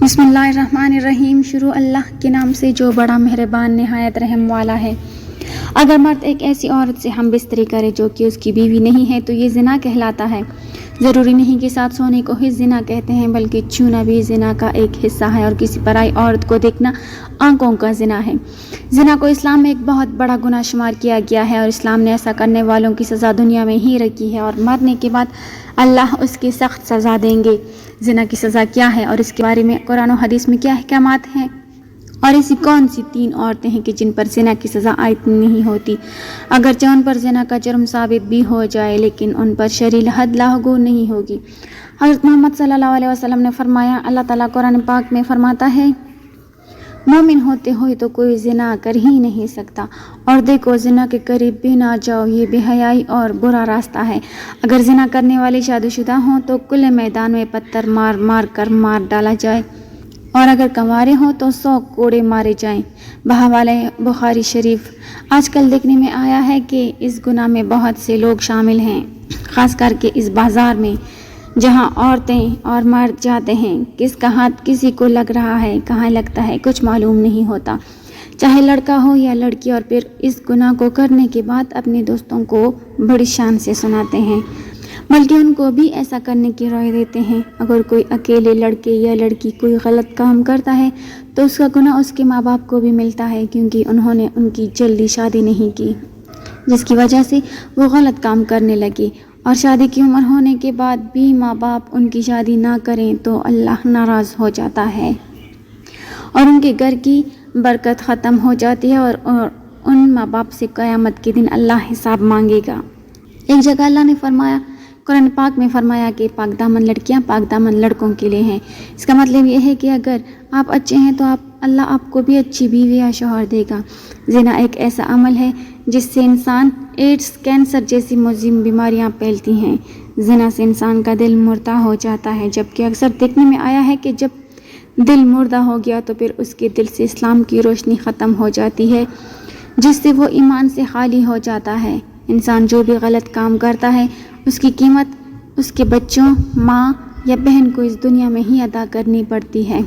بسم اللہ الرحمن الرحیم۔ شروع اللہ کے نام سے جو بڑا مہربان نہایت رحم والا ہے۔ اگر مرد ایک ایسی عورت سے ہم بستری کرے جو کہ اس کی بیوی نہیں ہے تو یہ زنا کہلاتا ہے۔ ضروری نہیں کہ ساتھ سونے کو ہی زنا کہتے ہیں، بلکہ چھونا بھی زنا کا ایک حصہ ہے اور کسی پرائی عورت کو دیکھنا آنکھوں کا زنا ہے۔ زنا کو اسلام میں ایک بہت بڑا گناہ شمار کیا گیا ہے اور اسلام نے ایسا کرنے والوں کی سزا دنیا میں ہی رکھی ہے اور مرنے کے بعد اللہ اس کی سخت سزا دیں گے۔ زنا کی سزا کیا ہے اور اس کے بارے میں قرآن و حدیث میں کیا احکامات ہیں، اور ایسی کون سی 3 عورتیں ہیں کہ جن پر زنا کی سزا عائد نہیں ہوتی، اگرچہ ان پر زنا کا جرم ثابت بھی ہو جائے لیکن ان پر شرعی حد لاگو نہیں ہوگی۔ حضرت محمد صلی اللہ علیہ وسلم نے فرمایا، اللہ تعالیٰ قرآن پاک میں فرماتا ہے، مومن ہوتے ہوئے تو کوئی زنا کر ہی نہیں سکتا، اور دیکھو زنا کے قریب بھی نہ جاؤ، یہ بے حیائی اور برا راستہ ہے۔ اگر زنا کرنے والے شادی شدہ ہوں تو کھلے میدان میں پتھر مار مار کر مار ڈالا جائے، اور اگر کنوارے ہوں تو 100 کوڑے مارے جائیں۔ بحوالہ بخاری شریف۔ آج کل دیکھنے میں آیا ہے کہ اس گناہ میں بہت سے لوگ شامل ہیں، خاص کر کے اس بازار میں جہاں عورتیں اور مرد جاتے ہیں۔ کس کا ہاتھ کسی کو لگ رہا ہے، کہاں لگتا ہے کچھ معلوم نہیں ہوتا، چاہے لڑکا ہو یا لڑکی، اور پھر اس گناہ کو کرنے کے بعد اپنے دوستوں کو بڑی شان سے سناتے ہیں، بلکہ ان کو بھی ایسا کرنے کی رائے دیتے ہیں۔ اگر کوئی اکیلے لڑکے یا لڑکی کوئی غلط کام کرتا ہے تو اس کا گناہ اس کے ماں باپ کو بھی ملتا ہے، کیونکہ انہوں نے ان کی جلدی شادی نہیں کی، جس کی وجہ سے وہ غلط کام کرنے لگے، اور شادی کی عمر ہونے کے بعد بھی ماں باپ ان کی شادی نہ کریں تو اللہ ناراض ہو جاتا ہے اور ان کے گھر کی برکت ختم ہو جاتی ہے، اور ان ماں باپ سے قیامت کے دن اللہ حساب مانگے گا۔ ایک جگہ اللہ نے فرمایا، قرآن پاک میں فرمایا کہ پاک دامن لڑکیاں پاک دامن لڑکوں کے لیے ہیں۔ اس کا مطلب یہ ہے کہ اگر آپ اچھے ہیں تو اللہ آپ کو بھی اچھی بیوی یا شوہر دے گا۔ زنا ایک ایسا عمل ہے جس سے انسان ایڈز، کینسر جیسی مزمن بیماریاں پھیلتی ہیں۔ زنا سے انسان کا دل مردہ ہو جاتا ہے، جبکہ اکثر دیکھنے میں آیا ہے کہ جب دل مردہ ہو گیا تو پھر اس کے دل سے اسلام کی روشنی ختم ہو جاتی ہے، جس سے وہ ایمان سے خالی ہو جاتا ہے۔ انسان جو بھی غلط کام کرتا ہے اس کی قیمت اس کے بچوں، ماں یا بہن کو اس دنیا میں ہی ادا کرنی پڑتی ہے۔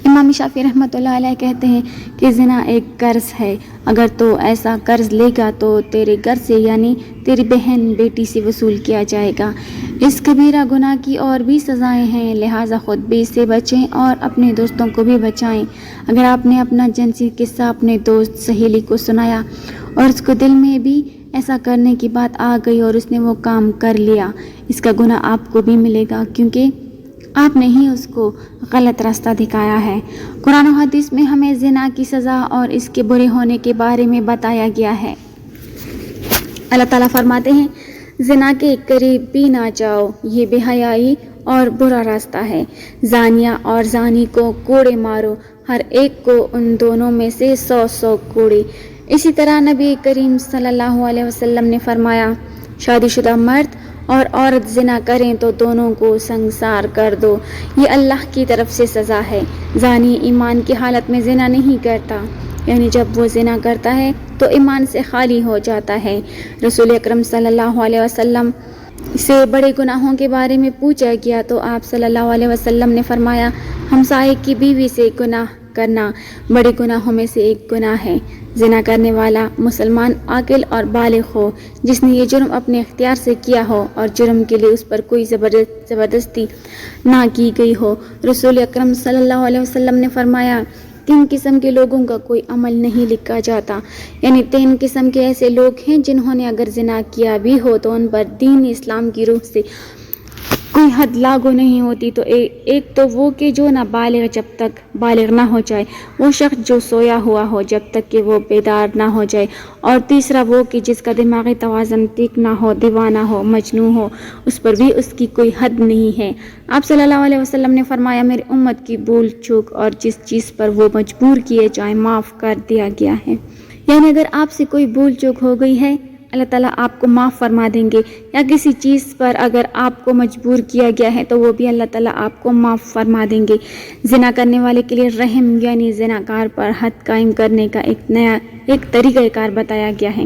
امام شافعی رحمۃ اللہ علیہ کہتے ہیں کہ زنا ایک قرض ہے، اگر تو ایسا قرض لے گا تو تیرے گھر سے یعنی تیری بہن بیٹی سے وصول کیا جائے گا۔ اس کبیرہ گناہ کی اور بھی سزائیں ہیں، لہٰذا خود بھی اس سے بچیں اور اپنے دوستوں کو بھی بچائیں۔ اگر آپ نے اپنا جنسی قصہ اپنے دوست سہیلی کو سنایا اور اس کو دل میں بھی ایسا کرنے کی بات آ گئی اور اس نے وہ کام کر لیا، اس کا گناہ آپ کو بھی ملے گا، کیونکہ آپ نے ہی اس کو غلط راستہ دکھایا ہے۔ قرآن و حدیث میں ہمیں زنا کی سزا اور اس کے برے ہونے کے بارے میں بتایا گیا ہے۔ اللہ تعالیٰ فرماتے ہیں، زنا کے قریب بھی نہ جاؤ، یہ بے حیائی اور برا راستہ ہے۔ زانیہ اور زانی کو کوڑے مارو، ہر ایک کو ان دونوں میں سے 100 کوڑے۔ اسی طرح نبی کریم صلی اللہ علیہ وسلم نے فرمایا، شادی شدہ مرد اور عورت زنا کریں تو دونوں کو سنگسار کر دو، یہ اللہ کی طرف سے سزا ہے۔ زانی ایمان کی حالت میں زنا نہیں کرتا، یعنی جب وہ زنا کرتا ہے تو ایمان سے خالی ہو جاتا ہے۔ رسول اکرم صلی اللہ علیہ وسلم سے بڑے گناہوں کے بارے میں پوچھا گیا تو آپ صلی اللہ علیہ وسلم نے فرمایا، ہمسائے کی بیوی سے گناہ کرنا بڑے گناہوں میں سے ایک گناہ ہے۔ زنا کرنے والا مسلمان عاقل اور بالغ ہو، جس نے یہ جرم اپنے اختیار سے کیا ہو اور جرم کے لیے اس پر کوئی زبردستی نہ کی گئی ہو۔ رسول اکرم صلی اللہ علیہ وسلم نے فرمایا، 3 قسم کے لوگوں کا کوئی عمل نہیں لکھا جاتا، یعنی 3 قسم کے ایسے لوگ ہیں جنہوں نے اگر زنا کیا بھی ہو تو ان پر دین اسلام کی روح سے کوئی حد لاگو نہیں ہوتی۔ تو ایک تو وہ کہ جو نہ بالغ جب تک بالغ نہ ہو جائے، وہ شخص جو سویا ہوا ہو جب تک کہ وہ بیدار نہ ہو جائے، اور تیسرا وہ کہ جس کا دماغی توازن ٹھیک نہ ہو، دیوانہ ہو، مجنون ہو، اس پر بھی اس کی کوئی حد نہیں ہے۔ آپ صلی اللہ علیہ وسلم نے فرمایا، میری امت کی بھول چوک اور جس چیز پر وہ مجبور کیے جائیں معاف کر دیا گیا ہے، یعنی اگر آپ سے کوئی بھول چوک ہو گئی ہے اللہ تعالیٰ آپ کو معاف فرما دیں گے، یا کسی چیز پر اگر آپ کو مجبور کیا گیا ہے تو وہ بھی اللہ تعالیٰ آپ کو معاف فرما دیں گے۔ زنا کرنے والے کے لیے رحم یعنی زنا کار پر حد قائم کرنے کا ایک طریقہ کار بتایا گیا ہے۔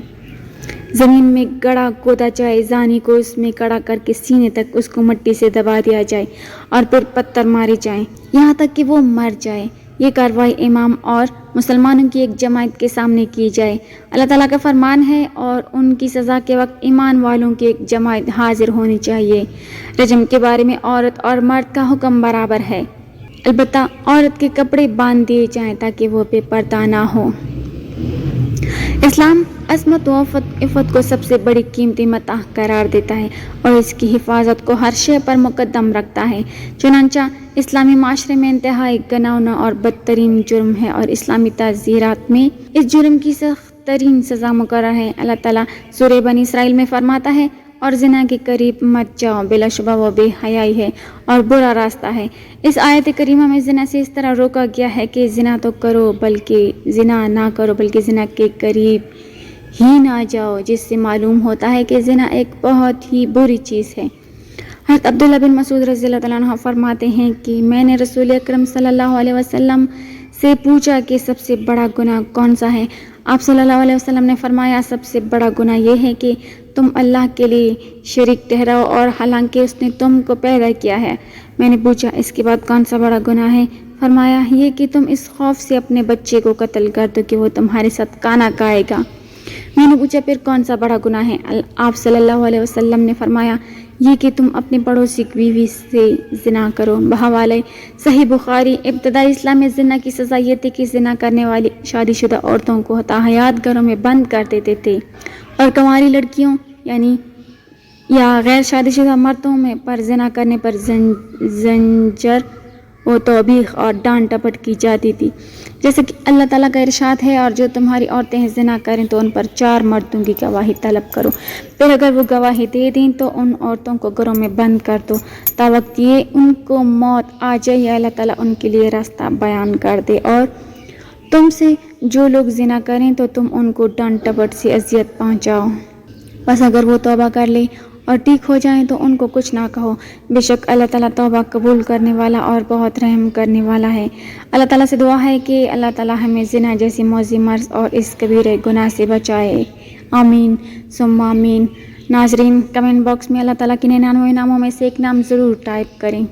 زمین میں گڑھا کھودا جائے، زانی کو اس میں کھڑا کر کے سینے تک اس کو مٹی سے دبا دیا جائے اور پھر پتھر مارے جائیں۔ یہاں تک کہ وہ مر جائے۔ یہ کارروائی امام اور مسلمانوں کی ایک جماعت کے سامنے کی جائے۔ اللہ تعالیٰ کا فرمان ہے اور ان کی سزا کے وقت ایمان والوں کی ایک جماعت حاضر ہونی چاہیے۔ رجم کے بارے میں عورت اور مرد کا حکم برابر ہے، البتہ عورت کے کپڑے باندھ دیے جائیں تاکہ وہ بے پردہ نہ ہو۔ اسلام عصمت و عفت کو سب سے بڑی قیمتی متاع قرار دیتا ہے اور اس کی حفاظت کو ہر شے پر مقدم رکھتا ہے۔ چنانچہ اسلامی معاشرے میں انتہائی گھناؤنا اور بدترین جرم ہے اور اسلامی تعزیرات میں اس جرم کی سخت ترین سزا مقرر ہے۔ اللہ تعالیٰ سورہ بنی اسرائیل میں فرماتا ہے، اور زنا کے قریب مت جاؤ، بلا شبہ وہ بے حیائی ہے اور برا راستہ ہے۔ اس آیت کریمہ میں زنا سے اس طرح روکا گیا ہے کہ زنا تو کرو بلکہ زنا نہ کرو، بلکہ زنا کے قریب ہی نہ جاؤ، جس سے معلوم ہوتا ہے کہ زنا ایک بہت ہی بری چیز ہے۔ حضرت عبداللہ بن مسعود رضی اللہ تعالیٰ عنہ فرماتے ہیں کہ میں نے رسول اکرم صلی اللہ علیہ وسلم سے پوچھا کہ سب سے بڑا گناہ کون سا ہے؟ آپ صلی اللہ علیہ وسلم نے فرمایا، سب سے بڑا گناہ یہ ہے کہ تم اللہ کے لیے شریک ٹھہراؤ اور حالانکہ اس نے تم کو پیدا کیا ہے۔ میں نے پوچھا، اس کے بعد کون سا بڑا گناہ ہے؟ فرمایا، یہ کہ تم اس خوف سے اپنے بچے کو قتل کر دو کہ وہ تمہارے ساتھ کھانا کھائے گا۔ میں نے پوچھا، پھر کون سا بڑا گناہ ہے؟ آپ صلی اللہ علیہ وسلم نے فرمایا، یہ کہ تم اپنے پڑوسی کی بیوی سے زنا کرو۔ بحوالہ صحیح بخاری، ابتدائی اسلام میں زنا کی سزا یہ تھی کہ زنا کرنے والی شادی شدہ عورتوں کو تاحیات گھروں میں بند کر دیتے تھے اور کنواری لڑکیوں یا غیر شادی شدہ مردوں پر زنا کرنے پر زنجر و توبیخ اور ڈانٹ ٹپٹ کی جاتی تھی، جیسے کہ اللہ تعالیٰ کا ارشاد ہے، اور جو تمہاری عورتیں زنا کریں تو ان پر 4 مردوں کی گواہی طلب کرو، پھر اگر وہ گواہی دے دیں تو ان عورتوں کو گھروں میں بند کر دو تاوقت یہ ان کو موت آ جائے یا اللہ تعالیٰ ان کے لیے راستہ بیان کر دے، اور تم سے جو لوگ زنا کریں تو تم ان کو ڈانٹ ٹپٹ سے اذیت پہنچاؤ، بس اگر وہ توبہ کر لے اور ٹھیک ہو جائیں تو ان کو کچھ نہ کہو، بے شک اللہ تعالیٰ توبہ قبول کرنے والا اور بہت رحم کرنے والا ہے۔ اللہ تعالیٰ سے دعا ہے کہ اللہ تعالیٰ ہمیں زنا جیسی موذی مرض اور اس کبیرہ گناہ سے بچائے، آمین ثم آمین۔ ناظرین، کمنٹ باکس میں اللہ تعالیٰ کے 99 ناموں میں سے ایک نام ضرور ٹائپ کریں۔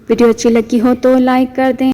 ویڈیو اچھی لگی ہو تو لائک کر دیں۔